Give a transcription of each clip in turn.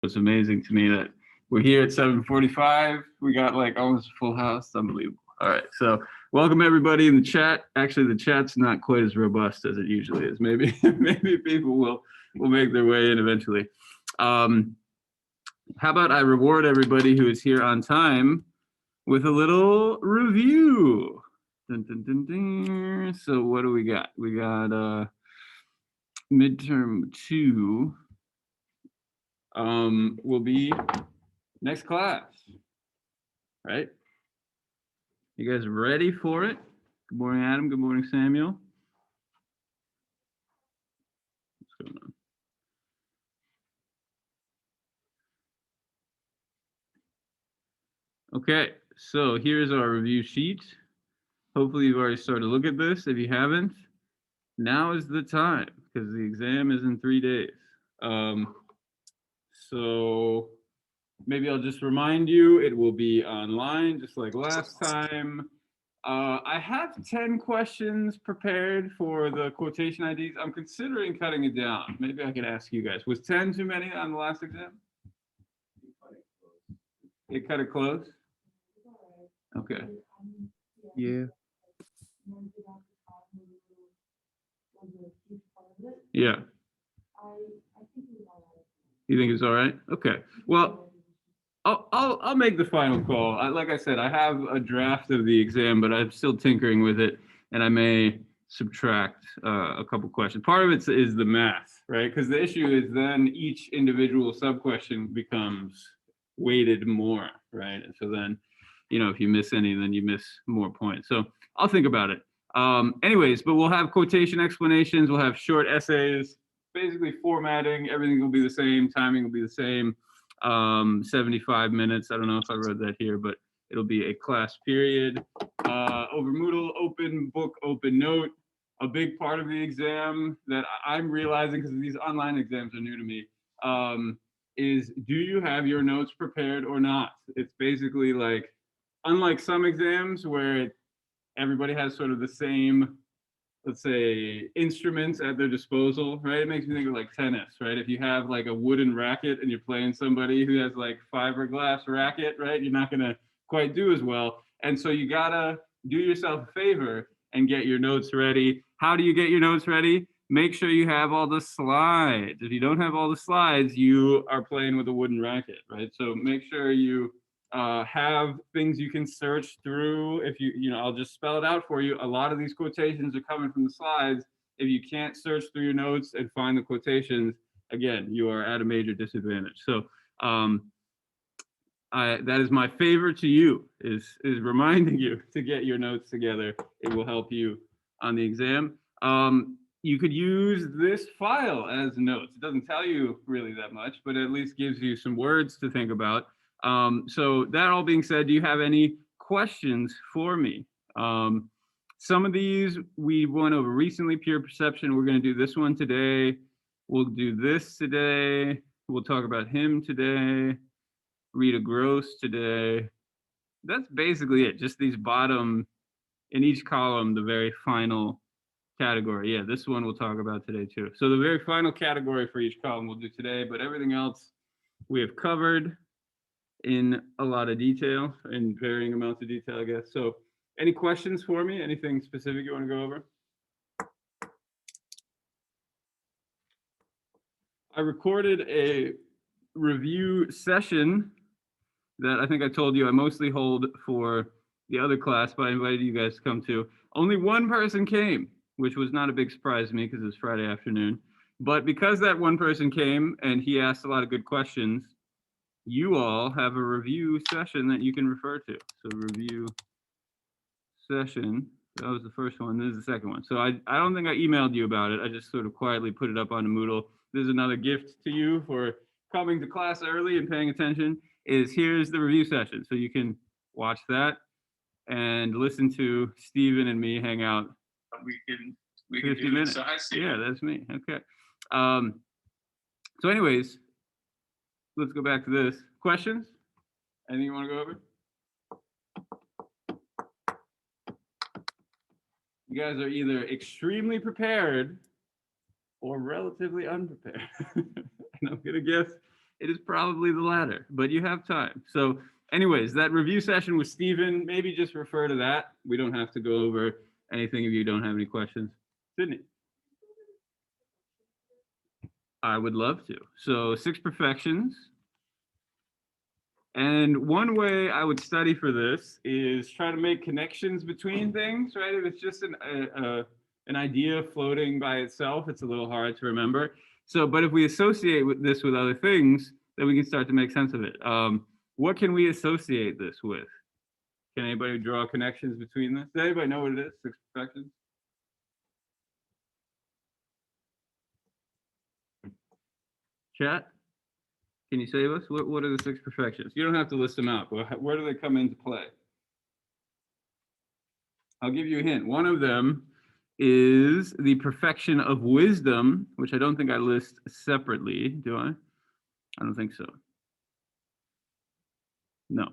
It's amazing to me that we're here at 7:45. We got like almost a full house. Unbelievable. All right, so welcome everybody in the chat. Actually, the chat's not quite as robust as it usually is. Maybe maybe people will make their way in eventually. How about I reward everybody who is here on time with a little review. Dun, dun, dun, dun. So what do we got? We got midterm 2 will be next class, right? You guys ready for it? Good morning, Adam. Good morning, Samuel. What's going on? Okay, so here's our review sheet. Hopefully you've already started to look at this. If you haven't, now is the time because the exam is in 3 days. So maybe I'll just remind you, it will be online just like last time. I have 10 questions prepared for the quotation IDs. I'm considering cutting it down. Maybe I could ask you guys. Was 10 too many on the last exam? It cut it close? Okay. Yeah. Yeah. You think it's all right? Okay. Well, I'll make the final call. Like I said, I have a draft of the exam, but I'm still tinkering with it, and I may subtract a couple questions. Part of it is the math, right? Because the issue is then each individual sub question becomes weighted more, right? And so then, if you miss any, then you miss more points. So I'll think about it. Anyways, but we'll have quotation explanations. We'll have short essays. Basically, formatting. Everything will be the same. Timing will be the same. 75 minutes. I don't know if I wrote that here, but it'll be a class period. Over Moodle, open book, open note. A big part of the exam that I'm realizing, because these online exams are new to me, is do you have your notes prepared or not? It's basically like, unlike some exams where everybody has sort of the same, let's say, instruments at their disposal, right? It makes me think of like tennis, right? If you have like a wooden racket and you're playing somebody who has like fiberglass racket, right? You're not gonna quite do as well. And so you gotta do yourself a favor and get your notes ready. How do you get your notes ready? Make sure you have all the slides. If you don't have all the slides, you are playing with a wooden racket, right? So make sure you have things you can search through. If I'll just spell it out for you. A lot of these quotations are coming from the slides. If you can't search through your notes and find the quotations, again, you are at a major disadvantage. So that is my favor to you, is reminding you to get your notes together. It will help you on the exam. You could use this file as notes. It doesn't tell you really that much, but at least gives you some words to think about. So that all being said, do you have any questions for me? Some of these we went over recently, pure perception. We're going to do this one today. We'll do this today. We'll talk about him today. Rita Gross today. That's basically it. Just these bottom, in each column, the very final category. Yeah, this one we'll talk about today too. So the very final category for each column we'll do today, but everything else we have covered in a lot of detail, in varying amounts of detail, I guess. So any questions for me? Anything specific you want to go over? I recorded a review session that I think I told you I mostly hold for the other class, but I invited you guys to come to. Only one person came, which was not a big surprise to me because it was Friday afternoon. But because that one person came and he asked a lot of good questions, you all have a review session that you can refer to. So review session, that was the first one. This is the second one. So I don't think I emailed you about it. I just sort of quietly put it up on Moodle. This is another gift to you for coming to class early and paying attention. Here's the review session. So you can watch that and listen to Steven and me hang out. We can 50 minutes. So hi, Steven. Yeah, that's me. Okay. So anyways, let's go back to this. Questions? Anything you want to go over? You guys are either extremely prepared or relatively unprepared. And I'm going to guess It is probably the latter, but you have time. So, anyways, that review session with Stephen, maybe just refer to that. We don't have to go over anything if you don't have any questions. Sydney. I would love to. So, six perfections. And one way I would study for this is try to make connections between things, right? If it's just an idea floating by itself, it's a little hard to remember. So, but if we associate this with other things, then we can start to make sense of it. What can we associate this with? Can anybody draw connections between this? Does anybody know what it is? Six perfections? Chat? Can you save us? What are the six perfections? You don't have to list them out, but where do they come into play? I'll give you a hint. One of them is the perfection of wisdom, which I don't think I list separately, do I? I don't think so. No.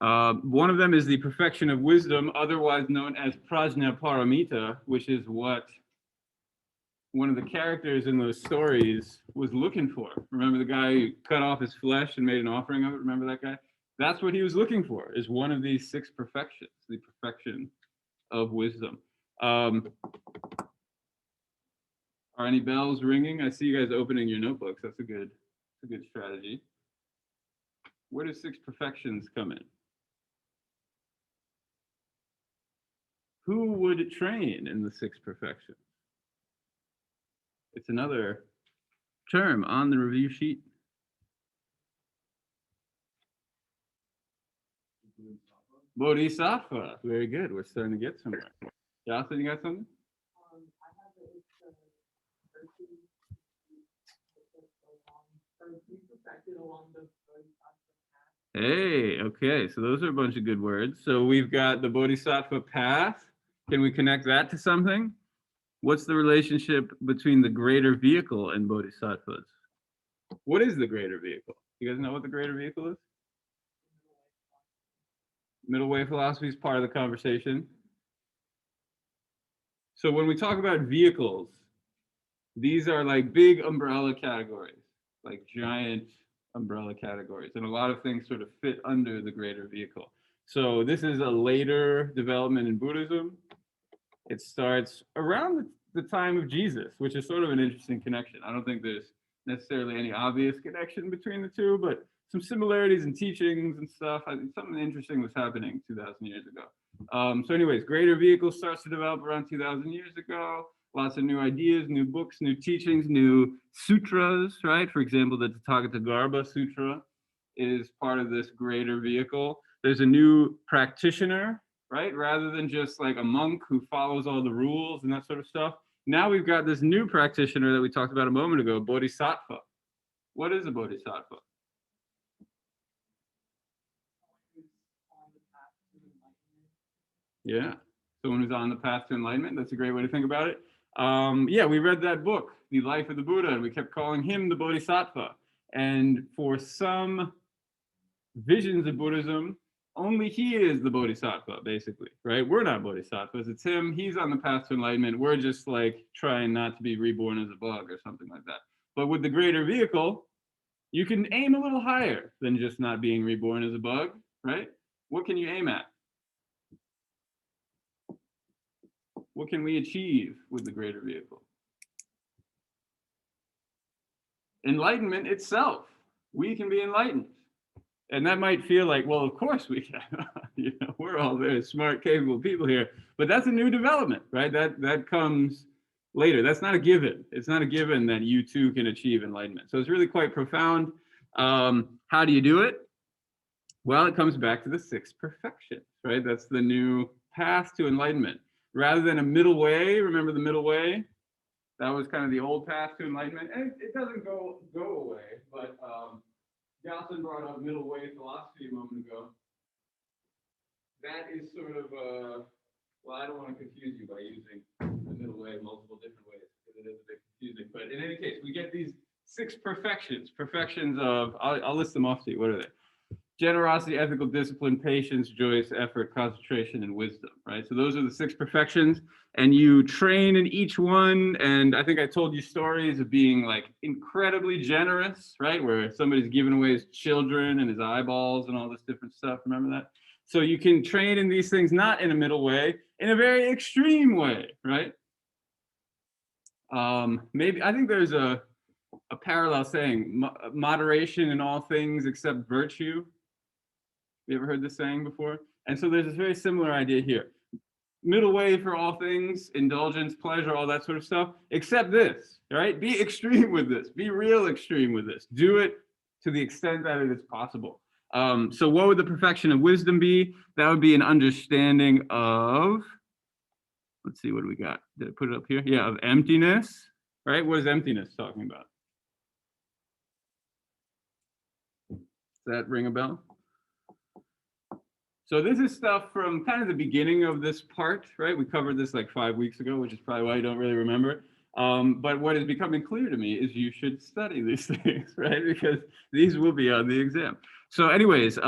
One of them is the perfection of wisdom, otherwise known as prajna paramita, which is what one of the characters in those stories was looking for. Remember the guy who cut off his flesh and made an offering of it? Remember that guy? That's what he was looking for, is one of these six perfections, the perfection of wisdom. Are any bells ringing? I see you guys opening your notebooks. That's a good strategy. Where do six perfections come in? Who would train in the six perfections? It's another term on the review sheet. Bodhisattva. Very good. We're starting to get somewhere. Jocelyn, you got something? Hey, okay. So those are a bunch of good words. So we've got the Bodhisattva path. Can we connect that to something? What's the relationship between the greater vehicle and bodhisattvas? What is the greater vehicle? You guys know what the greater vehicle is? Middle way philosophy is part of the conversation. So when we talk about vehicles, these are like big umbrella categories, like giant umbrella categories, and a lot of things sort of fit under the greater vehicle. So this is a later development in Buddhism. It starts around the time of Jesus, which is sort of an interesting connection. I don't think there's necessarily any obvious connection between the two, but some similarities in teachings and stuff. I think something interesting was happening 2,000 years ago. So anyways, greater vehicle starts to develop around 2,000 years ago. Lots of new ideas, new books, new teachings, new sutras, right? For example, the Tathagata Sutra is part of this greater vehicle. There's a new practitioner, right? Rather than just like a monk who follows all the rules and that sort of stuff. Now we've got this new practitioner that we talked about a moment ago, bodhisattva. What is a bodhisattva? Yeah, someone who's on the path to enlightenment. That's a great way to think about it. Yeah, we read that book, The Life of the Buddha, and we kept calling him the bodhisattva. And for some visions of Buddhism, only he is the bodhisattva, basically, right? We're not bodhisattvas. It's him. He's on the path to enlightenment. We're just like trying not to be reborn as a bug or something like that. But with the greater vehicle, you can aim a little higher than just not being reborn as a bug, right? What can you aim at? What can we achieve with the greater vehicle? Enlightenment itself. We can be enlightened. And that might feel like, well, of course we can. We're all very smart, capable people here. But that's a new development, right? That comes later. That's not a given. It's not a given that you too can achieve enlightenment. So it's really quite profound. How do you do it? Well, it comes back to the six perfections, right? That's the new path to enlightenment. Rather than a middle way, remember the middle way? That was kind of the old path to enlightenment. And it doesn't go away, but Jocelyn brought up middle way philosophy a moment ago. That is sort of, well, I don't want to confuse you by using the middle way multiple different ways, because it is a bit confusing. But in any case, we get these six perfections of, I'll list them off to you. What are they? generosity, ethical discipline, patience, choice, effort, concentration, and wisdom, right? So those are the 6 perfections, and you train in each one. And I think I told you stories of being like incredibly generous, right? Where somebody's giving away his children and his eyeballs and all this different stuff. Remember that? So you can train in these things, not in a middle way, in a very extreme way, right? Maybe I think there's a parallel saying, moderation in all things except virtue. You ever heard this saying before? And so there's this very similar idea here. Middle way for all things, indulgence, pleasure, all that sort of stuff, except this, right? Be extreme with this. Be real extreme with this. Do it to the extent that it is possible. So what would the perfection of wisdom be? That would be an understanding of, let's see, what do we got? Did I put it up here? Yeah, of emptiness, right? What is emptiness talking about? Does that ring a bell? So this is stuff from kind of the beginning of this part, right? We covered this like 5 weeks ago, which is probably why you don't really remember. But what is becoming clear to me is you should study these things, right? Because these will be on the exam. So anyways,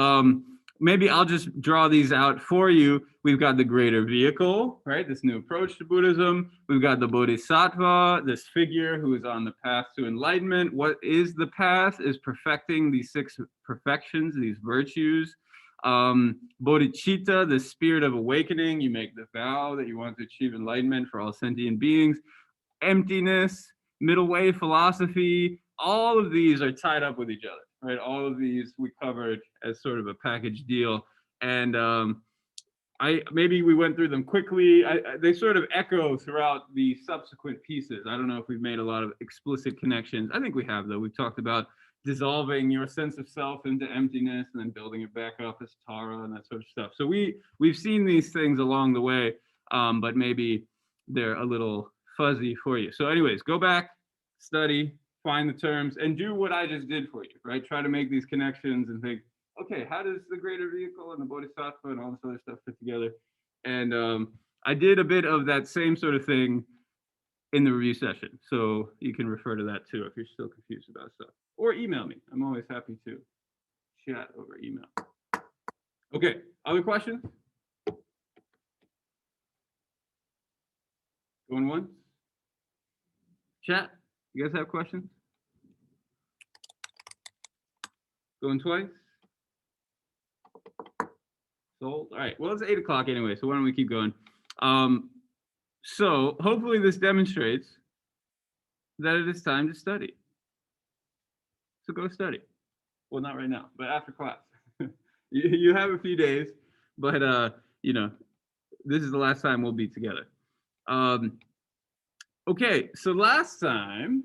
maybe I'll just draw these out for you. We've got the greater vehicle, right? This new approach to Buddhism. We've got the Bodhisattva, this figure who is on the path to enlightenment. What is the path? Is perfecting these 6 perfections, these virtues. Bodhicitta, the spirit of awakening. You make the vow that you want to achieve enlightenment for all sentient beings. Emptiness, middle way philosophy. All of these are tied up with each other, right? All of these we covered as sort of a package deal. And maybe we went through them quickly. They sort of echo throughout the subsequent pieces. I don't know if we've made a lot of explicit connections. I think we have, though. We've talked about dissolving your sense of self into emptiness and then building it back up as Tara and that sort of stuff. So we've seen these things along the way, but maybe they're a little fuzzy for you. So anyways, go back, study, find the terms, and do what I just did for you, right? Try to make these connections and think, okay, how does the greater vehicle and the Bodhisattva and all this other stuff fit together? And I did a bit of that same sort of thing in the review session. So you can refer to that too if you're still confused about stuff. Or email me. I'm always happy to chat over email. Okay, other questions? Going once? Chat, you guys have questions? Going twice? Sold? All right, well, it's 8 o'clock anyway, so why don't we keep going? So hopefully this demonstrates that it is time to study. So go study. Well, not right now, but after class. you have a few days, but this is the last time we'll be together. Okay, so last time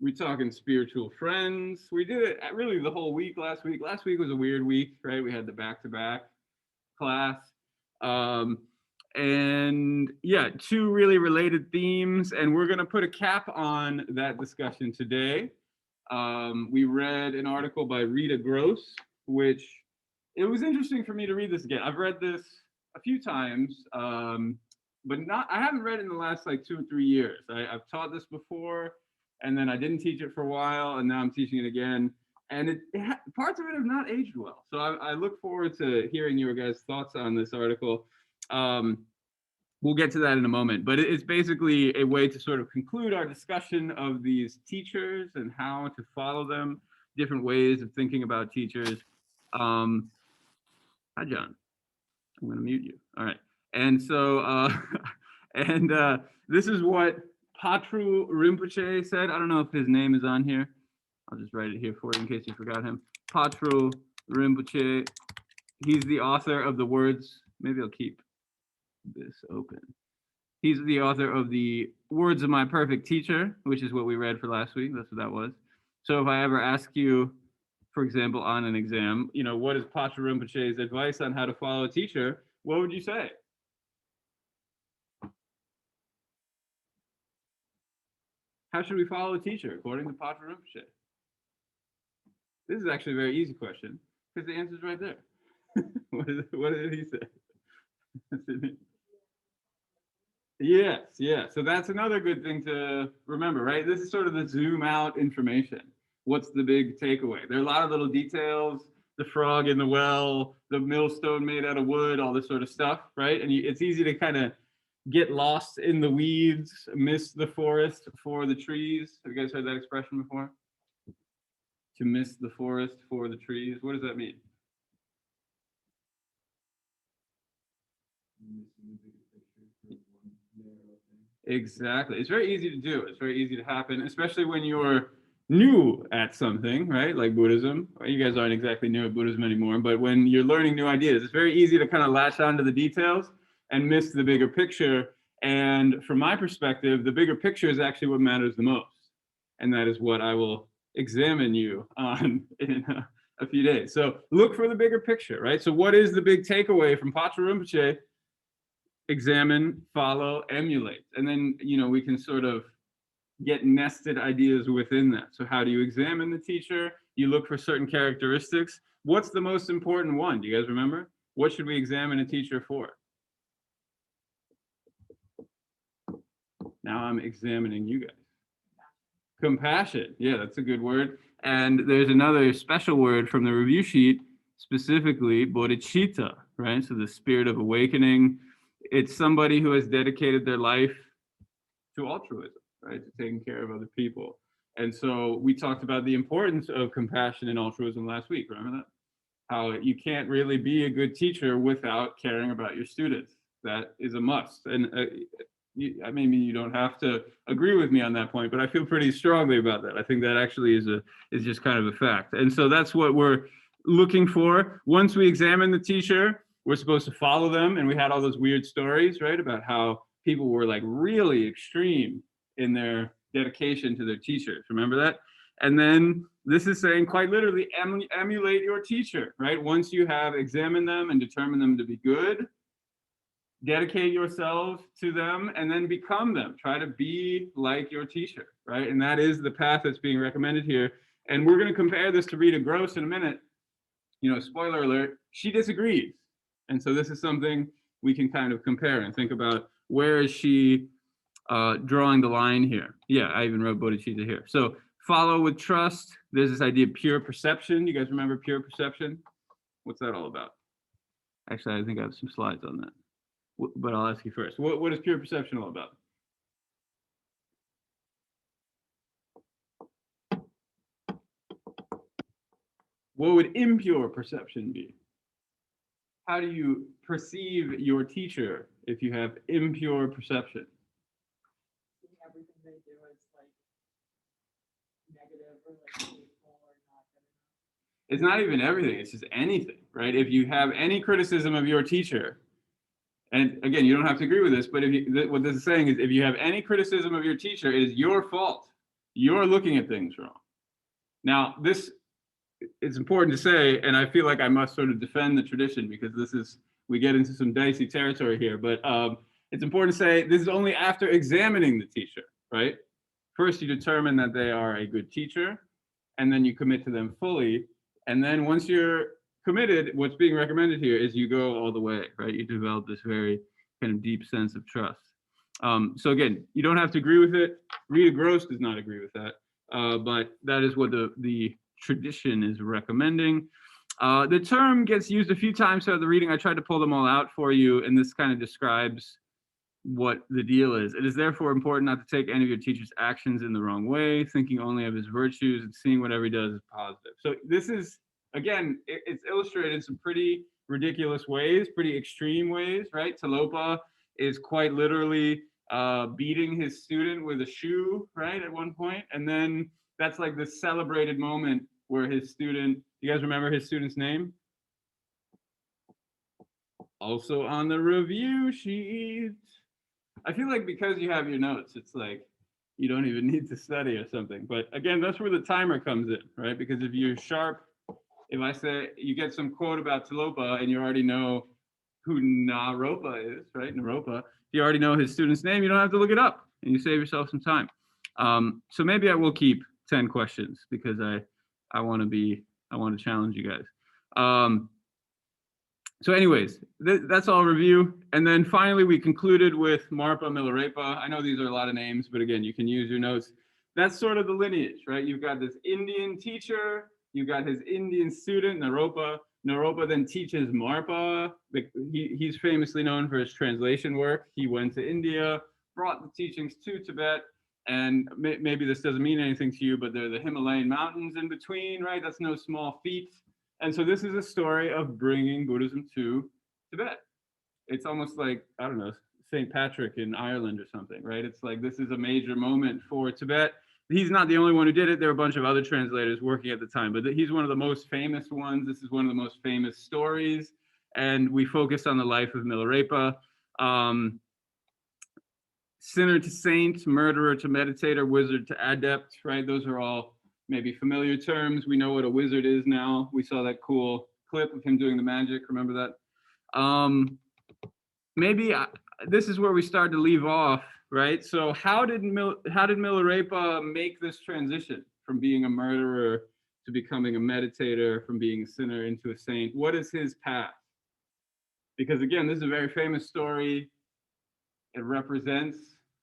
we talking spiritual friends. We did it really the whole week last week. Last week was a weird week, right? We had the back-to-back class. And yeah, 2 really related themes, and we're going to put a cap on that discussion today. We read an article by Rita Gross, which it was interesting for me to read this again. I've read this a few times, but I haven't read it in the last like 2 or 3 years. I've taught this before, and then I didn't teach it for a while, and now I'm teaching it again. And parts of it have not aged well. So I look forward to hearing your guys' thoughts on this article. We'll get to that in a moment, but it's basically a way to sort of conclude our discussion of these teachers and how to follow them, different ways of thinking about teachers. Hi, John. I'm going to mute you. All right. And so, this is what Patru Rinpoche said. I don't know if his name is on here. I'll just write it here for you in case you forgot him. Patru Rinpoche. He's the author of the words. Maybe I'll keep this open. He's the author of the Words of My Perfect Teacher, which is what we read for last week. That's what that was. So if I ever ask you, for example, on an exam, what is Patru Rinpoche's advice on how to follow a teacher? What would you say? How should we follow a teacher according to Patru Rinpoche? This is actually a very easy question because the answer is right there. What did he say? Yes, yeah. So that's another good thing to remember, right? This is sort of the zoom out information. What's the big takeaway? There are a lot of little details. the frog in the well, the millstone made out of wood, all this sort of stuff, right? And it's easy to kind of get lost in the weeds, miss the forest for the trees. Have you guys heard that expression before? To miss the forest for the trees. What does that mean? Exactly. It's very easy to do. It's very easy to happen, especially when you're new at something, right? Like Buddhism. Well, you guys aren't exactly new at Buddhism anymore, but when you're learning new ideas, it's very easy to kind of latch onto the details and miss the bigger picture. And from my perspective, the bigger picture is actually what matters the most. And that is what I will examine you on in a few days. So look for the bigger picture, right? So what is the big takeaway from Patrul Rinpoche? Examine, follow, emulate. And then, we can sort of get nested ideas within that. So how do you examine the teacher? You look for certain characteristics. What's the most important one? Do you guys remember? What should we examine a teacher for? Now I'm examining you guys. Compassion. Yeah, that's a good word. And there's another special word from the review sheet, specifically bodhicitta, right? So the spirit of awakening. It's somebody who has dedicated their life to altruism, right? To taking care of other people. And so we talked about the importance of compassion and altruism last week. Remember that? How you can't really be a good teacher without caring about your students. That is a must. And maybe you don't have to agree with me on that point, but I feel pretty strongly about that. I think that actually is just kind of a fact. And so that's what we're looking for. Once we examine the teacher, we're supposed to follow them. And we had all those weird stories, right, about how people were like really extreme in their dedication to their teachers. Remember that? And then this is saying quite literally, emulate your teacher, right? Once you have examined them and determined them to be good, dedicate yourselves to them and then become them. Try to be like your teacher, right? And that is the path that's being recommended here. And we're going to compare this to Rita Gross in a minute. Spoiler alert, she disagrees. And so this is something we can kind of compare and think about, where is she drawing the line here? Yeah, I even wrote bodhicitta here. So follow with trust. There's this idea of pure perception. You guys remember pure perception? What's that all about? Actually, I think I have some slides on that. But I'll ask you first. What is pure perception all about? What would impure perception be? How do you perceive your teacher if you have impure perception? Everything they do is like negative or like hateful or not good enough. It's not even everything, it's just anything, right? If you have any criticism of your teacher, and again, you don't have to agree with this, but what this is saying is, if you have any criticism of your teacher, it is your fault. You're looking at things wrong. Now, this it's important to say, and I feel like I must sort of defend the tradition, because we get into some dicey territory here, but it's important to say this is only after examining the teacher, right? First, you determine that they are a good teacher, and then you commit to them fully. And then once you're committed, what's being recommended here is you go all the way, right? You develop this very kind of deep sense of trust. So again, you don't have to agree with it. Rita Gross does not agree with that, but that is what the tradition is recommending. The term gets used a few times throughout the reading. I tried to pull them all out for you, and this kind of describes what the deal is. It is therefore important not to take any of your teacher's actions in the wrong way, thinking only of his virtues and seeing whatever he does as positive. So this is, again, it's illustrated in some pretty ridiculous ways, pretty extreme ways, right? Talopa is quite literally beating his student with a shoe, right, at one point. And then that's like this celebrated moment where his student, you guys remember his student's name? Also on the review sheet. I feel like because you have your notes, it's like you don't even need to study or something. But again, that's where the timer comes in, right? Because if you're sharp, if I say you get some quote about Talopa and you already know who Naropa is, right? Naropa, if you already know his student's name, you don't have to look it up, and you save yourself some time. So maybe I will keep 10 questions, because I want to challenge you guys. So anyways, that's all review. And then finally, we concluded with Marpa Milarepa. I know these are a lot of names, but again, you can use your notes. That's sort of the lineage, right? You've got this Indian teacher You got his Indian student, Naropa. Naropa then teaches Marpa. He's famously known for his translation work. He went to India, brought the teachings to Tibet, and maybe this doesn't mean anything to you, but there are the Himalayan mountains in between, right? That's no small feat. And so this is a story of bringing Buddhism to Tibet. It's almost like, I don't know, St. Patrick in Ireland or something, right? It's like this is a major moment for Tibet. He's not the only one who did it. There were a bunch of other translators working at the time, but he's one of the most famous ones. This is one of the most famous stories. And we focus on the life of Milarepa. Sinner to saint, murderer to meditator, wizard to adept, right? Those are all maybe familiar terms. We know what a wizard is now. We saw that cool clip of him doing the magic. Remember that? Maybe this is where we start to leave off, right? So how did Milarepa make this transition from being a murderer to becoming a meditator, from being a sinner into a saint? What is his path? Because again, this is a very famous story. It represents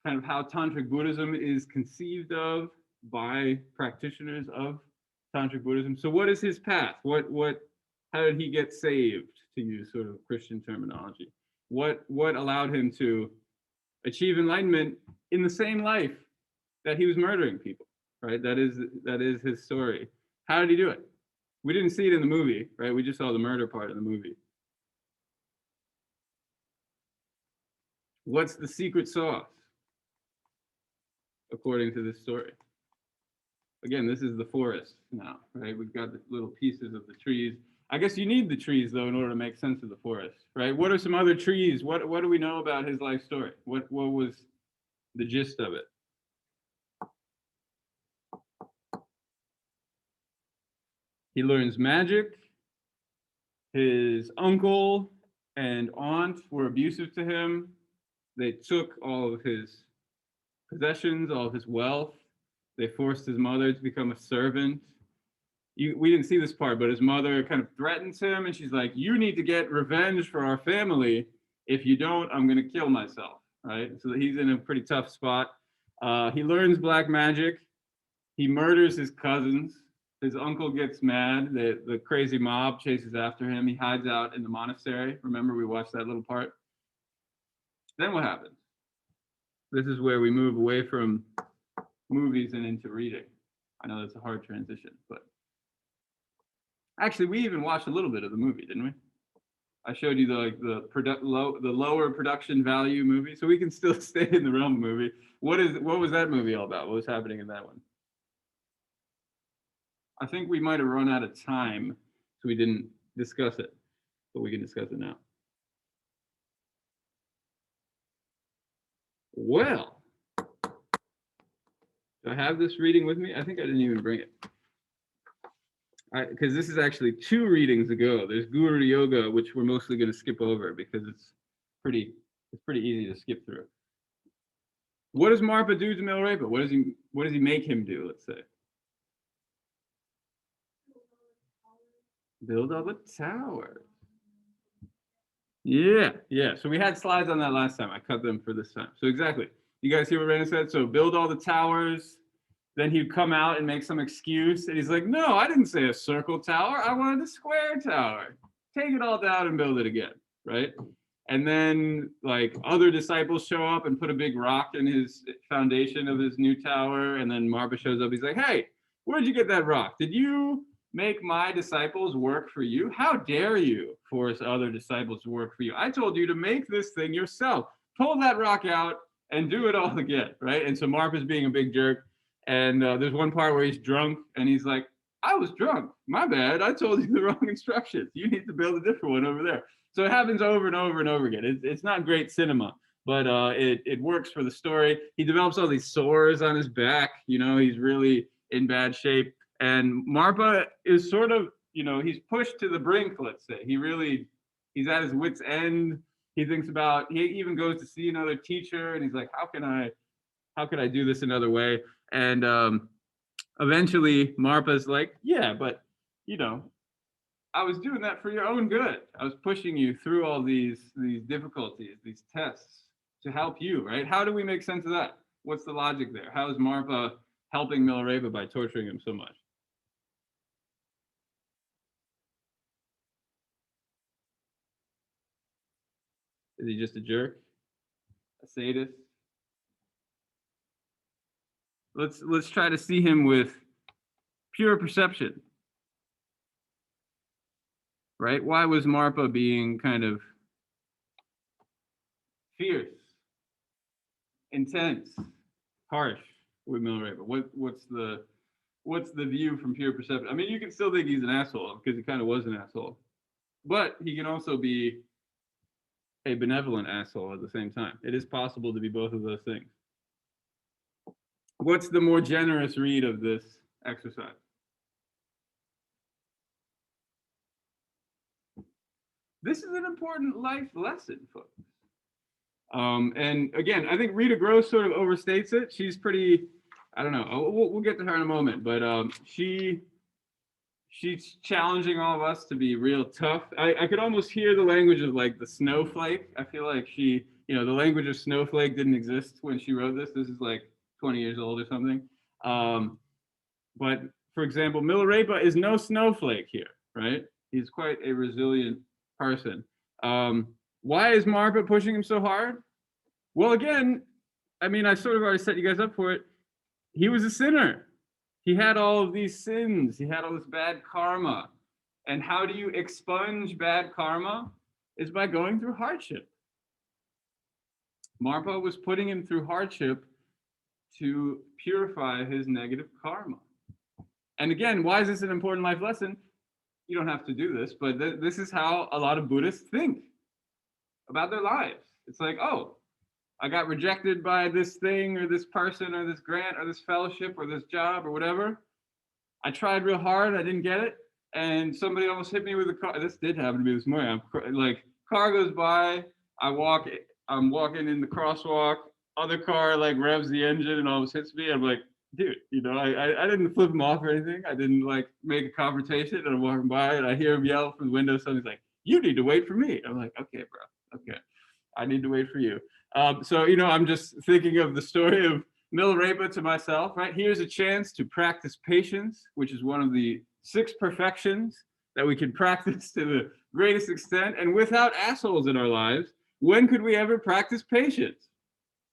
kind of how Tantric Buddhism is conceived of by practitioners of Tantric Buddhism. So what is his path? How did he get saved, to use sort of Christian terminology? What allowed him to achieve enlightenment in the same life that he was murdering people, right? That is his story. How did he do it? We didn't see it in the movie, right? We just saw the murder part of the movie. What's the secret sauce, according to this story? Again, this is the forest now, right? We've got the little pieces of the trees. I guess you need the trees, though, in order to make sense of the forest, right? What are some other trees? What do we know about his life story? What was the gist of it? He learns magic. His uncle and aunt were abusive to him. They took all of his possessions, all of his wealth. They forced his mother to become a servant. We didn't see this part, but his mother kind of threatens him, and she's like, "You need to get revenge for our family. If you don't, I'm going to kill myself," right? So he's in a pretty tough spot. He learns black magic. He murders his cousins. His uncle gets mad. The crazy mob chases after him. He hides out in the monastery. Remember, we watched that little part? Then what happens? This is where we move away from movies and into reading. I know that's a hard transition, but actually, we even watched a little bit of the movie, didn't we? I showed you the lower production value movie, so we can still stay in the realm of movie. What was that movie all about? What was happening in that one? I think we might have run out of time, so we didn't discuss it, but we can discuss it now. Well, do I have this reading with me? I think I didn't even bring it. Because this is actually 2 readings ago. There's Guru Yoga, which we're mostly going to skip over because it's pretty easy to skip through. What does Marpa do to Milarepa? What does he make him do, let's say? Build all the towers. Yeah. So we had slides on that last time. I cut them for this time. So exactly. You guys hear what Rena said? So build all the towers. Then he'd come out and make some excuse. And he's like, no, I didn't say a circle tower. I wanted a square tower. Take it all down and build it again, right? And then like other disciples show up and put a big rock in his foundation of his new tower. And then Marpa shows up. He's like, hey, where'd you get that rock? Did you make my disciples work for you? How dare you force other disciples to work for you? I told you to make this thing yourself. Pull that rock out and do it all again, right? And so Marpa's being a big jerk. And there's one part where he's drunk and he's like, I was drunk. My bad. I told you the wrong instructions. You need to build a different one over there. So it happens over and over and over again. It's not great cinema, but it works for the story. He develops all these sores on his back. You know, he's really in bad shape. And Marpa is sort of, you know, he's pushed to the brink, let's say. He's at his wit's end. He even goes to see another teacher and he's like, how could I do this another way? And eventually Marpa's like, yeah, but you know, I was doing that for your own good. I was pushing you through all these difficulties, these tests to help you, right? How do we make sense of that? What's the logic there? How is Marpa helping Milarepa by torturing him so much? Is he just a jerk? A sadist? Let's try to see him with pure perception. Right? Why was Marpa being kind of fierce, intense, harsh with Milarepa? What's the view from pure perception? I mean, you can still think he's an asshole because he kind of was an asshole, but he can also be a benevolent asshole at the same time. It is possible to be both of those things. What's the more generous read of this exercise? This is an important life lesson, folks. And again, I think Rita Gross sort of overstates it. She's pretty, I don't know, we'll get to her in a moment, but she's challenging all of us to be real tough. I could almost hear the language of like the snowflake. I feel like she, the language of snowflake didn't exist when she wrote this. This is like 20 years old or something. But for example, Milarepa is no snowflake here, right? He's quite a resilient person. Why is Marpa pushing him so hard? Well, again, I mean, I sort of already set you guys up for it. He was a sinner. He had all of these sins. He had all this bad karma. And how do you expunge bad karma? Is by going through hardship. Marpa was putting him through hardship to purify his negative karma. And again, why is this an important life lesson? You don't have to do this, but this is how a lot of Buddhists think about their lives. It's like, oh, I got rejected by this thing or this person or this grant or this fellowship or this job or whatever. I tried real hard. I didn't get it. And somebody almost hit me with a car. This did happen to me this morning. Like, car goes by. I'm walking in the crosswalk. Other car like revs the engine and almost hits me. I'm like, dude, I didn't flip him off or anything. I didn't like make a confrontation. And I'm walking by and I hear him yell from the window. Somebody's like, you need to wait for me. I'm like, okay, bro. Okay. I need to wait for you. So, I'm just thinking of the story of Milarepa to myself, right? Here's a chance to practice patience, which is one of the 6 perfections that we can practice to the greatest extent. And without assholes in our lives, when could we ever practice patience?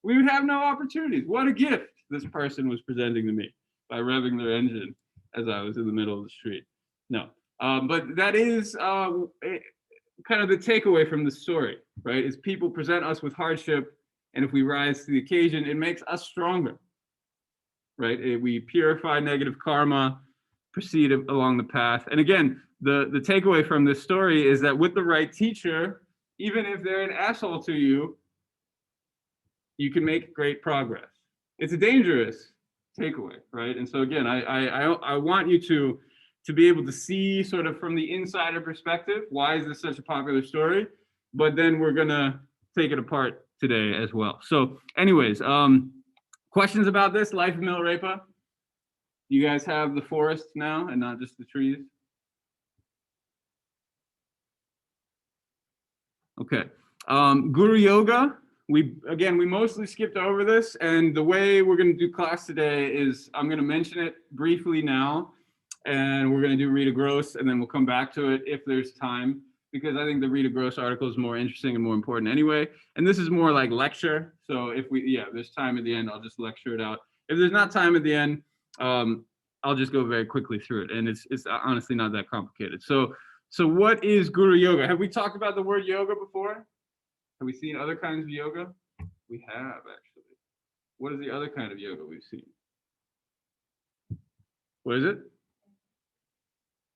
We would have no opportunities. What a gift this person was presenting to me by revving their engine as I was in the middle of the street. No, but that is kind of the takeaway from the story, right? Is people present us with hardship, and if we rise to the occasion, it makes us stronger, right? We purify negative karma, proceed along the path. And again, the takeaway from this story is that with the right teacher, even if they're an asshole to you, you can make great progress. It's a dangerous takeaway, right? And so again, I want you to be able to see sort of from the insider perspective, why is this such a popular story? But then we're gonna take it apart today as well. So anyways, questions about this, Life of Milarepa? You guys have the forest now and not just the trees? Okay, Guru Yoga. We mostly skipped over this, and the way we're going to do class today is I'm going to mention it briefly now, and we're going to do Rita Gross, and then we'll come back to it if there's time, because I think the Rita Gross article is more interesting and more important anyway. And this is more like lecture, so if there's time at the end, I'll just lecture it out. If there's not time at the end, I'll just go very quickly through it, and it's honestly not that complicated. So what is Guru Yoga? Have we talked about the word yoga before? Have we seen other kinds of yoga? We have, actually. What is the other kind of yoga we've seen? What is it?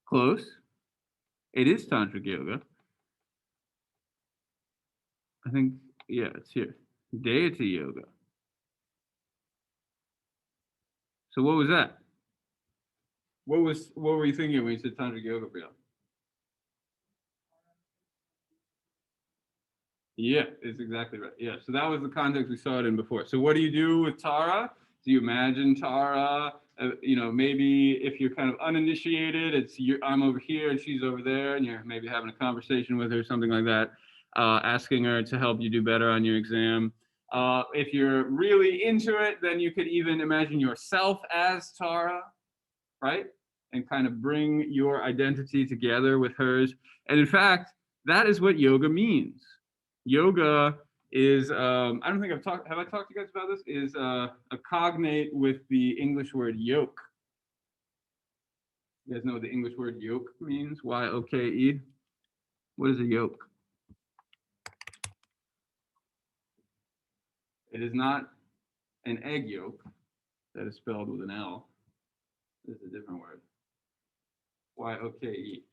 Close. It is tantric yoga. I think, yeah, it's here. Deity yoga. So what was that? What were you thinking when you said tantric yoga, Brielle? Yeah, it's exactly right. Yeah, so that was the context we saw it in before. So what do you do with Tara? Do you imagine Tara? Maybe if you're kind of uninitiated, I'm over here and she's over there, and you're maybe having a conversation with her, something like that, asking her to help you do better on your exam. If you're really into it, then you could even imagine yourself as Tara, right? And kind of bring your identity together with hers. And in fact, that is what yoga means. Yoga is, I don't think have I talked to you guys about this? Is a cognate with the English word yoke. You guys know what the English word yoke means? Y-O-K-E. What is a yoke? It is not an egg yolk that is spelled with an L. This is a different word. Y-O-K-E.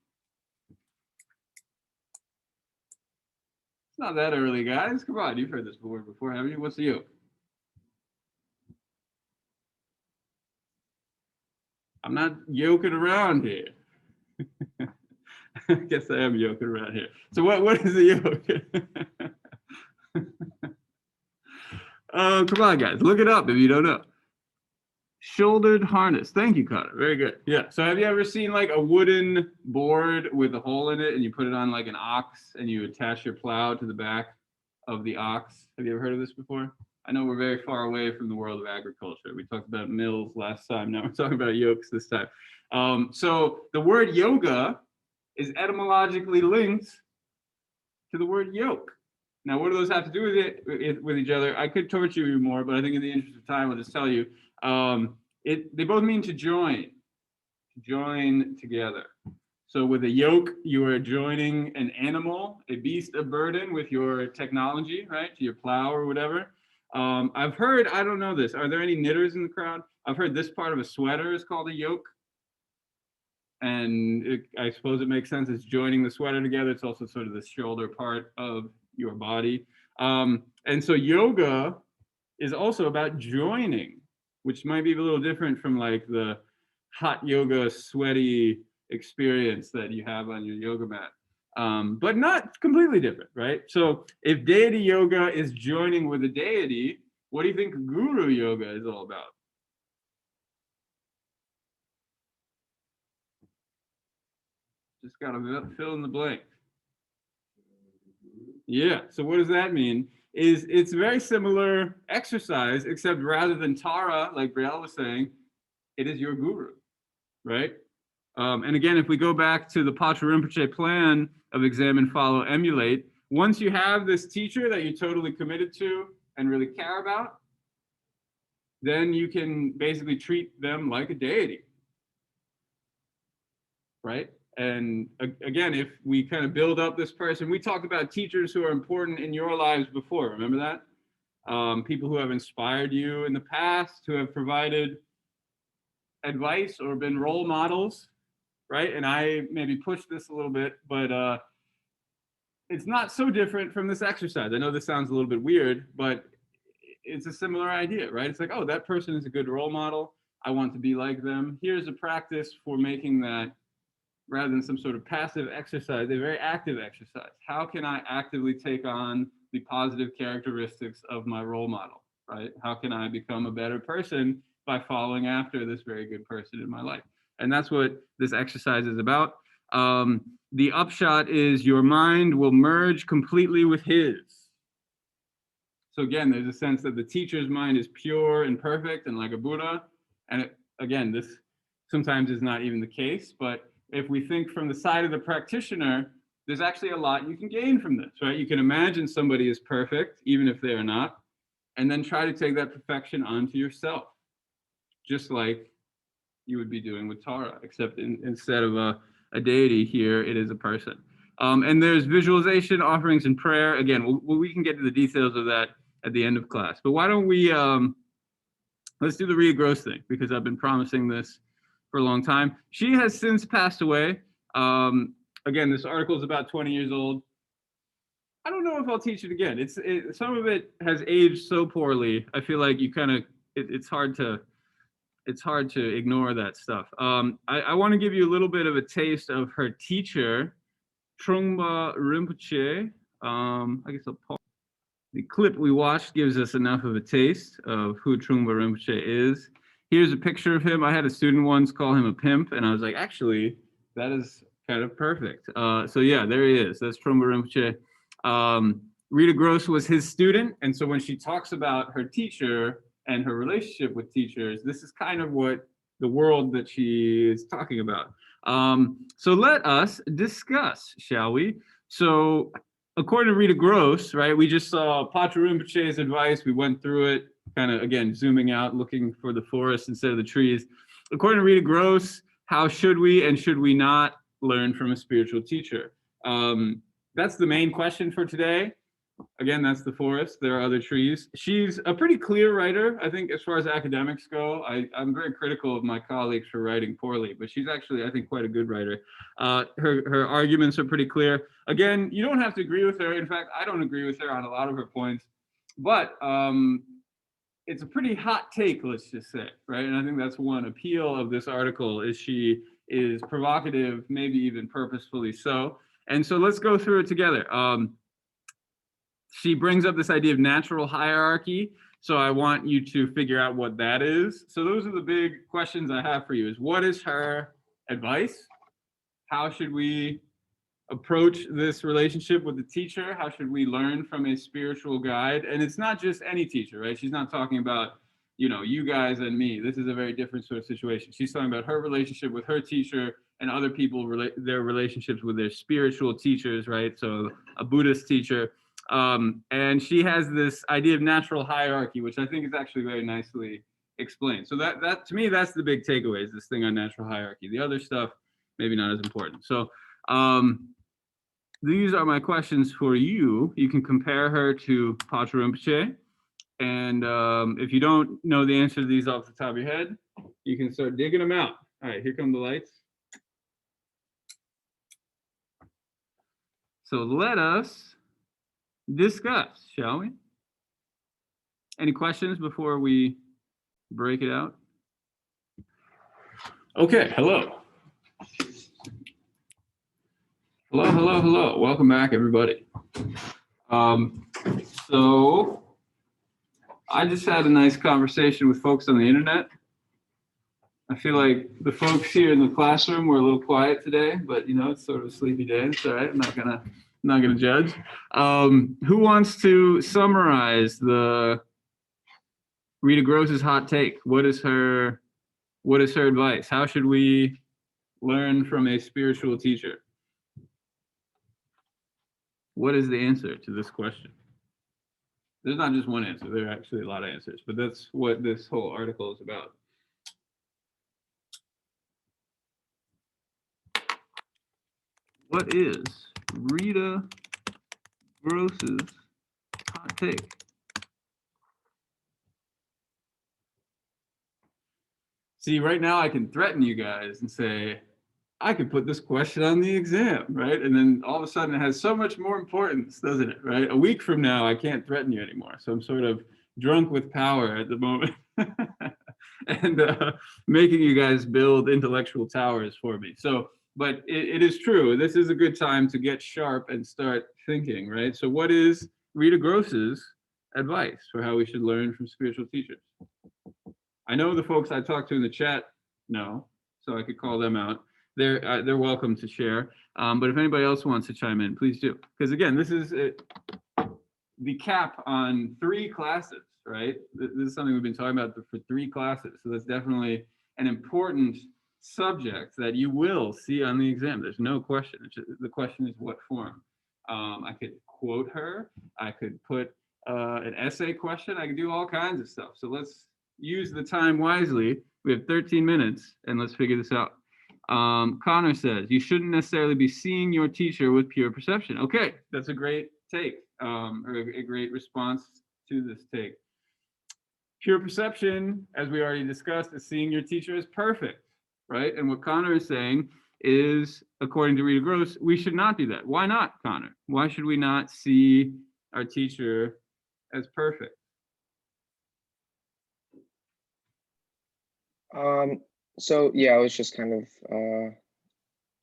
It's not that early, guys. Come on, you've heard this word before, haven't you? What's a yoke? I'm not yoking around here. I guess I am yoking around here. So what is a yoke? Come on, guys, look it up if you don't know. Shouldered harness. Thank you, Connor. Very good. Yeah. So have you ever seen like a wooden board with a hole in it and you put it on like an ox and you attach your plow to the back of the ox? Have you ever heard of this before? I know we're very far away from the world of agriculture. We talked about mills last time. Now we're talking about yokes this time. So the word yoga is etymologically linked to the word yoke. Now, what do those have to do with each other? I could torture you more, but I think in the interest of time, I'll just tell you. They both mean to join together. So with a yoke, you are joining an animal, a beast of burden with your technology, right? To your plow or whatever. I've heard, I don't know this, are there any knitters in the crowd? I've heard this part of a sweater is called a yoke. And I suppose it makes sense. It's joining the sweater together. It's also sort of the shoulder part of your body. And so yoga is also about joining, which might be a little different from like the hot yoga, sweaty experience that you have on your yoga mat. But not completely different, right? So if deity yoga is joining with a deity, what do you think guru yoga is all about? Just gotta fill in the blank. Yeah, so what does that mean? It's very similar exercise, except rather than Tara, like Brielle was saying, it is your guru, right? And again, if we go back to the Patra Rinpoche plan of examine, follow, emulate, once you have this teacher that you're totally committed to and really care about, then you can basically treat them like a deity, right? And again, if we kind of build up this person, we talked about teachers who are important in your lives before, remember that? People who have inspired you in the past, who have provided advice or been role models, right? And I maybe pushed this a little bit, but it's not so different from this exercise. I know this sounds a little bit weird, but it's a similar idea, right? It's like, oh, that person is a good role model. I want to be like them. Here's a practice for making that, rather than some sort of passive exercise, a very active exercise. How can I actively take on the positive characteristics of my role model, right? How can I become a better person by following after this very good person in my life? And that's what this exercise is about. The upshot is your mind will merge completely with his. So again, there's a sense that the teacher's mind is pure and perfect and like a Buddha. And again, this sometimes is not even the case, but if we think from the side of the practitioner, there's actually a lot you can gain from this, right? You can imagine somebody is perfect, even if they are not, and then try to take that perfection onto yourself, just like you would be doing with Tara, except instead of a deity here, it is a person. And there's visualization, offerings, and prayer. Again, we can get to the details of that at the end of class. But why don't we, let's do the Ria Gross thing, because I've been promising this for a long time. She has since passed away. Again, this article is about 20 years old. I don't know if I'll teach it again. Some of it has aged so poorly. I feel like you kind of, it's hard to ignore that stuff. I want to give you a little bit of a taste of her teacher, Trungpa Rinpoche. I guess I'll pause. The clip we watched gives us enough of a taste of who Trungpa Rinpoche is. Here's a picture of him. I had a student once call him a pimp, and I was like, actually, that is kind of perfect. So yeah, there he is. That's Trungpa Rinpoche. Rita Gross was his student, and so when she talks about her teacher and her relationship with teachers, this is kind of what the world that she is talking about. So let us discuss, shall we? So according to Rita Gross, right, we just saw Pacha Rinpoche's advice. We went through it, kind of, again, zooming out, looking for the forest instead of the trees. According to Rita Gross, how should we and should we not learn from a spiritual teacher? That's the main question for today. Again, that's the forest. There are other trees. She's a pretty clear writer, I think, as far as academics go. I'm very critical of my colleagues for writing poorly, but she's actually, I think, quite a good writer. Her arguments are pretty clear. Again, you don't have to agree with her. In fact, I don't agree with her on a lot of her points, but it's a pretty hot take, let's just say, right? And I think that's one appeal of this article, is she is provocative, maybe even purposefully so. And so let's go through it together. She brings up this idea of natural hierarchy. So I want you to figure out what that is. So those are the big questions I have for you, is what is her advice? How should we approach this relationship with the teacher? How should we learn from a spiritual guide? And it's not just any teacher, right? She's not talking about, you guys and me. This is a very different sort of situation. She's talking about her relationship with her teacher and other people, their relationships with their spiritual teachers, right? So a Buddhist teacher. And she has this idea of natural hierarchy, which I think is actually very nicely explained. So that to me, that's the big takeaway, is this thing on natural hierarchy. The other stuff, maybe not as important. So these are my questions for you. You can compare her to Pacha Rinpoche. And if you don't know the answer to these off the top of your head, you can start digging them out. All right, here come the lights. So let us discuss, shall we? Any questions before we break it out? Okay, hello. Hello. Welcome back, everybody. So I just had a nice conversation with folks on the internet. I feel like the folks here in the classroom were a little quiet today, but it's sort of a sleepy day. It's all right. I'm not gonna judge. Who wants to summarize the Rita Gross's hot take? What is her advice? How should we learn from a spiritual teacher? What is the answer to this question? There's not just one answer. There are actually a lot of answers, but that's what this whole article is about. What is Rita Gross's hot take? See, right now I can threaten you guys and say, I could put this question on the exam, right? And then all of a sudden it has so much more importance, doesn't it, right? A week from now, I can't threaten you anymore. So I'm sort of drunk with power at the moment and making you guys build intellectual towers for me. So, but it is true. This is a good time to get sharp and start thinking, right? So what is Rita Gross's advice for how we should learn from spiritual teachers? I know the folks I talked to in the chat know, so I could call them out. They're welcome to share. But if anybody else wants to chime in, please do. Because again, this is the cap on 3 classes, right? This is something we've been talking about for 3 classes. So that's definitely an important subject that you will see on the exam. There's no question. The question is what form. I could quote her. I could put an essay question. I could do all kinds of stuff. So let's use the time wisely. We have 13 minutes and let's figure this out. Connor says, you shouldn't necessarily be seeing your teacher with pure perception. Okay, that's a great take, or a great response to this take. Pure perception, as we already discussed, is seeing your teacher as perfect, right? And what Connor is saying is, according to Rita Gross, we should not do that. Why not, Connor? Why should we not see our teacher as perfect? So yeah, I was just kind of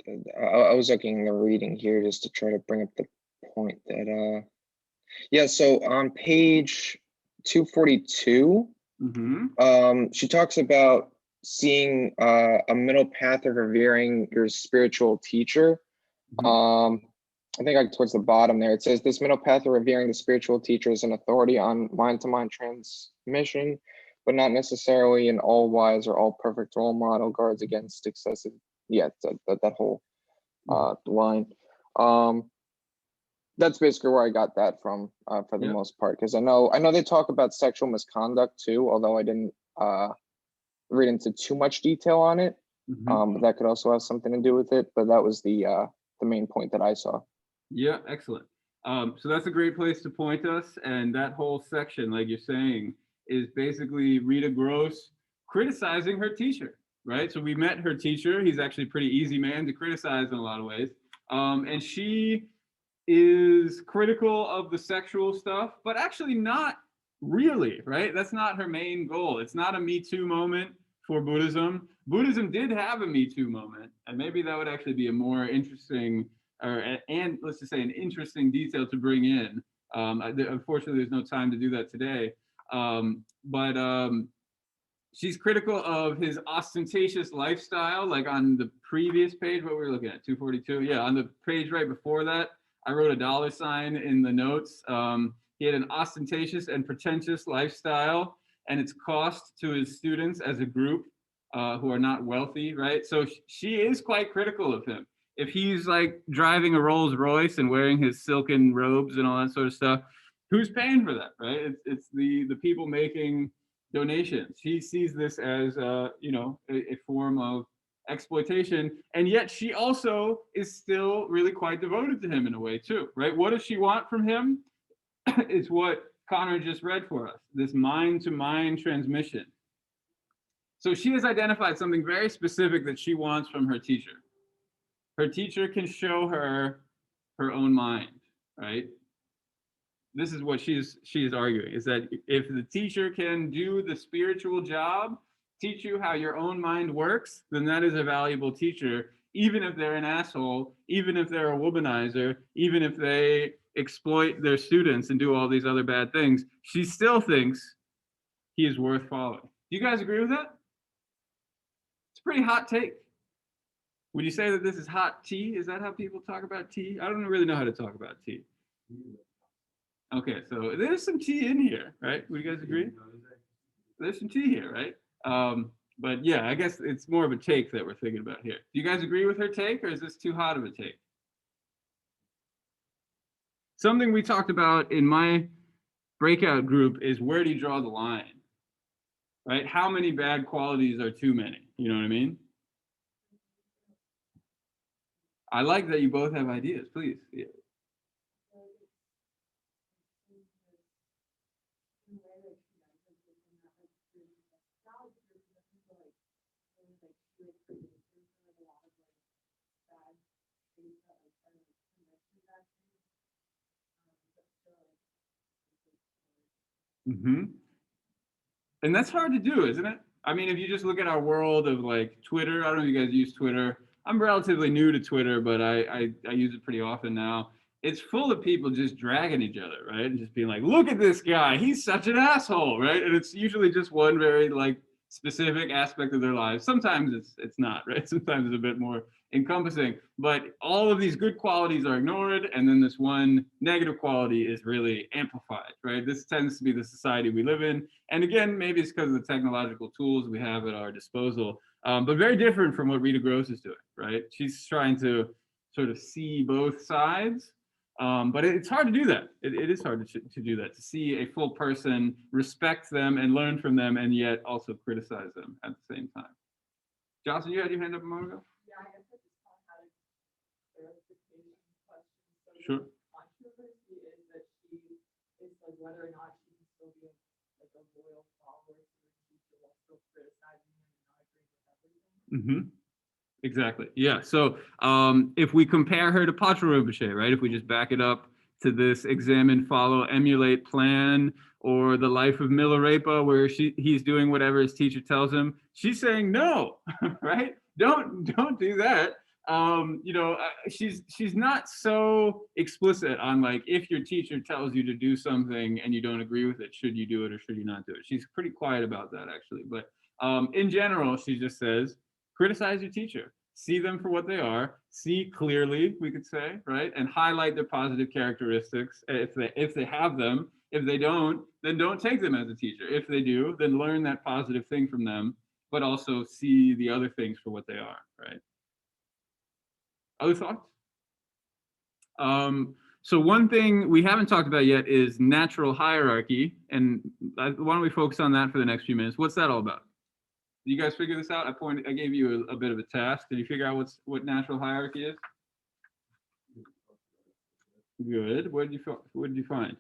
I was looking in the reading here just to try to bring up the point that yeah, so on page 242, she talks about seeing a middle path of revering your spiritual teacher. I think like towards the bottom there, it says this middle path of revering the spiritual teacher is an authority on mind-to-mind transmission, but not necessarily an all-wise or all-perfect role model, guards against excessive, that whole line. That's basically where I got that from, for the Yep. most part, because I know they talk about sexual misconduct too, although I didn't read into too much detail on it. Mhm. But that could also have something to do with it. But that was the main point that I saw. Yeah, excellent. So that's a great place to point us. And that whole section, like you're saying, is basically Rita Gross criticizing her teacher, right? So we met her teacher. He's actually a pretty easy man to criticize in a lot of ways. And she is critical of the sexual stuff, but actually not really, right? That's not her main goal. It's not a Me Too moment for Buddhism. Buddhism did have a Me Too moment, and maybe that would actually be a more interesting, and let's just say an interesting detail to bring in. Unfortunately, there's no time to do that today. But she's critical of his ostentatious lifestyle, like on the previous page, what we were looking at, 242. Yeah, on the page right before that, I wrote a $sign in the notes. He had an ostentatious and pretentious lifestyle, and its cost to his students as a group who are not wealthy, right? So she is quite critical of him. If he's like driving a Rolls Royce and wearing his silken robes and all that sort of stuff, who's paying for that, right? It's the people making donations. She sees this as a form of exploitation, and yet she also is still really quite devoted to him in a way too, right? What does she want from him? It's what Connor just read for us, this mind-to-mind transmission. So she has identified something very specific that she wants from her teacher. Her teacher can show her her own mind, right? This is what she's arguing, is that if the teacher can do the spiritual job, teach you how your own mind works, then that is a valuable teacher, even if they're an asshole, even if they're a womanizer, even if they exploit their students and do all these other bad things. She still thinks he is worth following. Do you guys agree with that? It's a pretty hot take. Would you say that this is hot tea? Is that how people talk about tea? I don't really know how to talk about tea. Okay, so there's some tea in here, right? Would you guys agree? There's some tea here, right? But yeah, I guess it's more of a take that we're thinking about here. Do you guys agree with her take, or is this too hot of a take? Something we talked about in my breakout group is, where do you draw the line, right? How many bad qualities are too many? You know what I mean? I like that you both have ideas. Please. Yeah. Mm-hmm. And that's hard to do, isn't it? I mean, if you just look at our world of like Twitter, I don't know if you guys use Twitter. I'm relatively new to Twitter, but I use it pretty often now. It's full of people just dragging each other, right? And just being like, look at this guy, he's such an asshole, right? And it's usually just one very like specific aspect of their lives. Sometimes it's not, right? Sometimes it's a bit more encompassing, but all of these good qualities are ignored, and then this one negative quality is really amplified, right? This tends to be the society we live in. And again, maybe it's because of the technological tools we have at our disposal, but very different from what Rita Gross is doing, right? She's trying to sort of see both sides, but it's hard to do that. It is hard to do that, to see a full person, respect them and learn from them, and yet also criticize them at the same time. Jocelyn, you had your hand up a moment ago? Yeah, I guess I just kind of had a clarification question. So Sure. the controversy is that she is like whether or not she can still be like a loyal follower to her teacher while still criticizing him and not agree with everything. Mm-hmm. Exactly. Yeah. So if we compare her to Patra Rinpoche, right? If we just back it up to this examine, follow, emulate, plan, or the life of Milarepa, where he's doing whatever his teacher tells him, she's saying no, right? Don't do that. She's not so explicit on like, if your teacher tells you to do something and you don't agree with it, should you do it or should you not do it? She's pretty quiet about that actually. But in general, she just says, criticize your teacher, see them for what they are, see clearly, we could say, right? And highlight their positive characteristics if they have them. If they don't, then don't take them as a teacher. If they do, then learn that positive thing from them, but also see the other things for what they are, right? Other thoughts? So one thing we haven't talked about yet is natural hierarchy. And why don't we focus on that for the next few minutes? What's that all about? Did you guys figure this out? I gave you a bit of a task. Did you figure out what natural hierarchy is? Good. What did you find?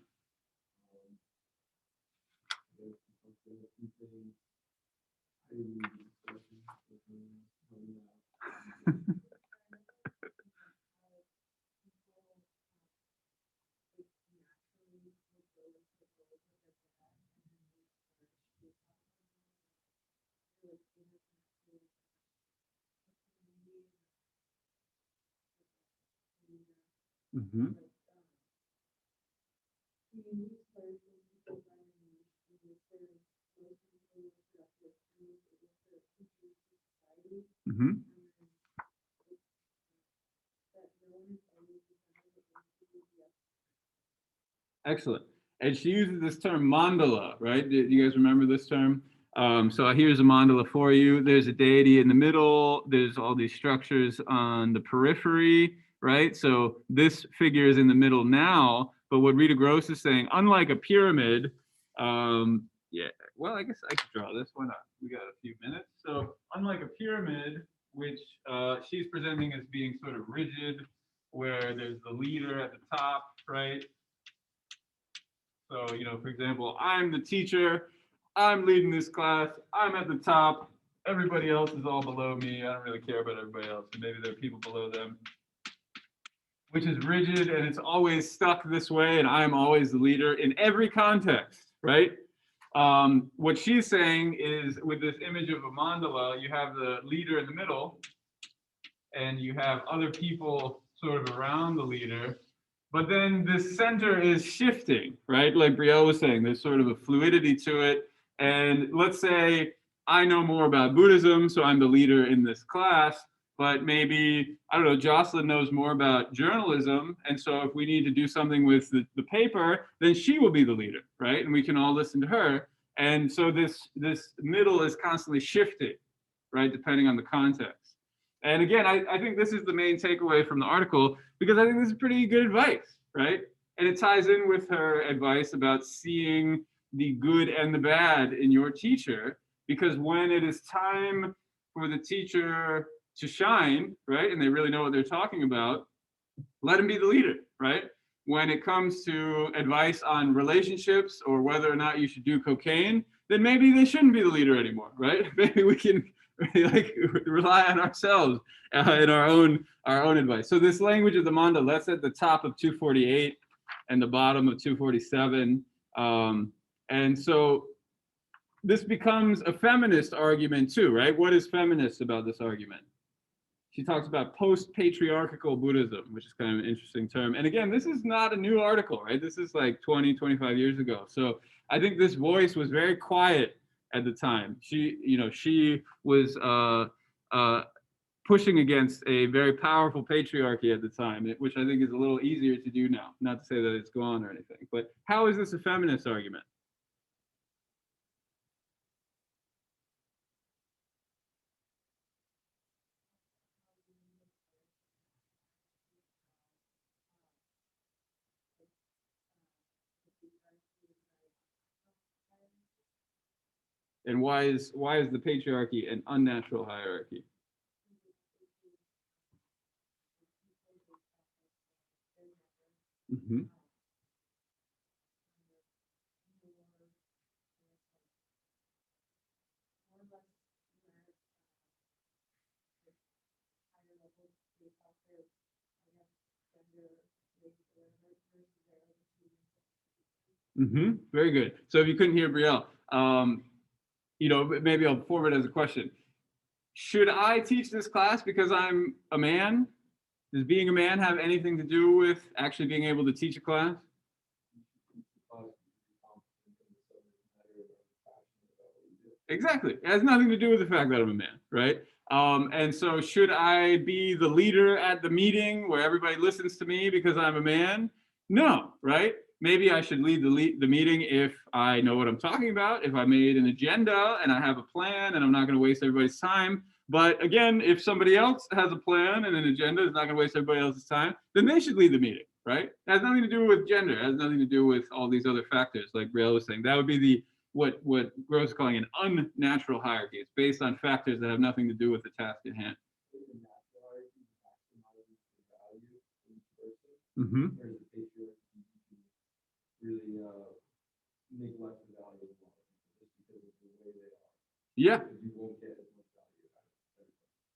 Mm-hmm. Mm-hmm. Excellent. And she uses this term mandala, right? Do you guys remember this term? So here's a mandala for you. There's a deity in the middle. There's all these structures on the periphery, right? So this figure is in the middle now. But what Rita Gross is saying, unlike a pyramid, yeah, well, I guess I could draw this. Why not? We got a few minutes. So unlike a pyramid, which she's presenting as being sort of rigid, where there's the leader at the top, right? So, for example, I'm the teacher, I'm leading this class, I'm at the top, everybody else is all below me. I don't really care about everybody else. Maybe there are people below them, which is rigid and it's always stuck this way, and I'm always the leader in every context, right? What she's saying is, with this image of a mandala, you have the leader in the middle, and you have other people sort of around the leader. But then the center is shifting, right? Like Brielle was saying, there's sort of a fluidity to it. And let's say I know more about Buddhism, so I'm the leader in this class. But maybe, I don't know, Jocelyn knows more about journalism. And so if we need to do something with the paper, then she will be the leader, right? And we can all listen to her. And so this middle is constantly shifting, right? Depending on the context. And again, I think this is the main takeaway from the article, because I think this is pretty good advice, right? And it ties in with her advice about seeing the good and the bad in your teacher, because when it is time for the teacher to shine, right, and they really know what they're talking about, let him be the leader, right? When it comes to advice on relationships or whether or not you should do cocaine, then maybe they shouldn't be the leader anymore, right? Maybe we can rely on ourselves in our own advice. So this language of the mandala, that's at the top of 248 and the bottom of 247. And so this becomes a feminist argument too, right? What is feminist about this argument? She talks about post-patriarchal Buddhism, which is kind of an interesting term. And again, this is not a new article, right? This is like 20, 25 years ago. So I think this voice was very quiet at the time. She was pushing against a very powerful patriarchy at the time, which I think is a little easier to do now. Not to say that it's gone or anything, but how is this a feminist argument? And why is the patriarchy an unnatural hierarchy? Mm-hmm. Mm-hmm. Very good. So if you couldn't hear Brielle, maybe I'll forward it as a question. Should I teach this class because I'm a man? Does being a man have anything to do with actually being able to teach a class? Exactly. It has nothing to do with the fact that I'm a man, right? And so should I be the leader at the meeting where everybody listens to me because I'm a man? No, right? Maybe I should lead the meeting if I know what I'm talking about, if I made an agenda and I have a plan and I'm not going to waste everybody's time. But again, if somebody else has a plan and an agenda is not going to waste everybody else's time, then they should lead the meeting, right? It has nothing to do with gender. It has nothing to do with all these other factors, like Rael was saying. That would be what Gross is calling an unnatural hierarchy. It's based on factors that have nothing to do with the task at hand. Mm-hmm. Yeah.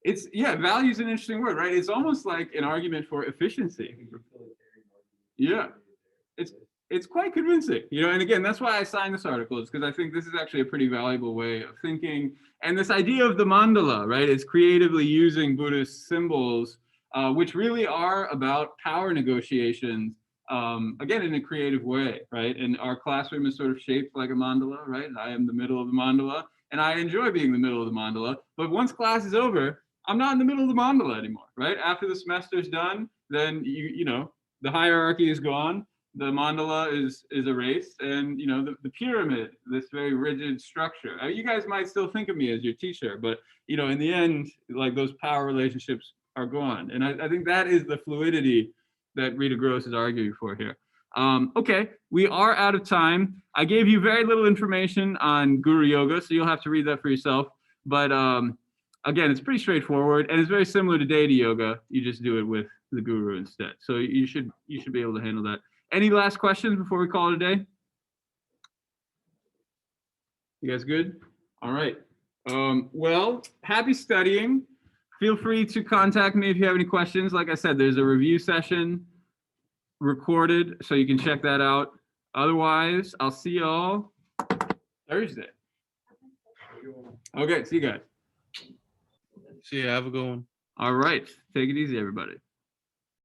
It's value is an interesting word, right? It's almost like an argument for efficiency. Yeah. It's quite convincing, and again, that's why I signed this article, is because I think this is actually a pretty valuable way of thinking. And this idea of the mandala, right, is creatively using Buddhist symbols, which really are about power negotiations, again, in a creative way, right? And our classroom is sort of shaped like a mandala, right? I am the middle of the mandala, and I enjoy being the middle of the mandala. But once class is over, I'm not in the middle of the mandala anymore, right? After the semester's done, then the hierarchy is gone. The mandala is erased, and the pyramid, this very rigid structure. You guys might still think of me as your teacher, but in the end, like, those power relationships are gone. And I think that is the fluidity that Rita Gross is arguing for here. Okay, we are out of time. I gave you very little information on Guru Yoga, so you'll have to read that for yourself. But again, it's pretty straightforward, and it's very similar to Data Yoga. You just do it with the Guru instead. So you should be able to handle that. Any last questions before we call it a day? You guys good? All right. Well, happy studying. Feel free to contact me if you have any questions. Like I said, there's a review session recorded, so you can check that out. Otherwise, I'll see you all Thursday. Okay, see you guys. See ya. Have a good one. All right. Take it easy, everybody.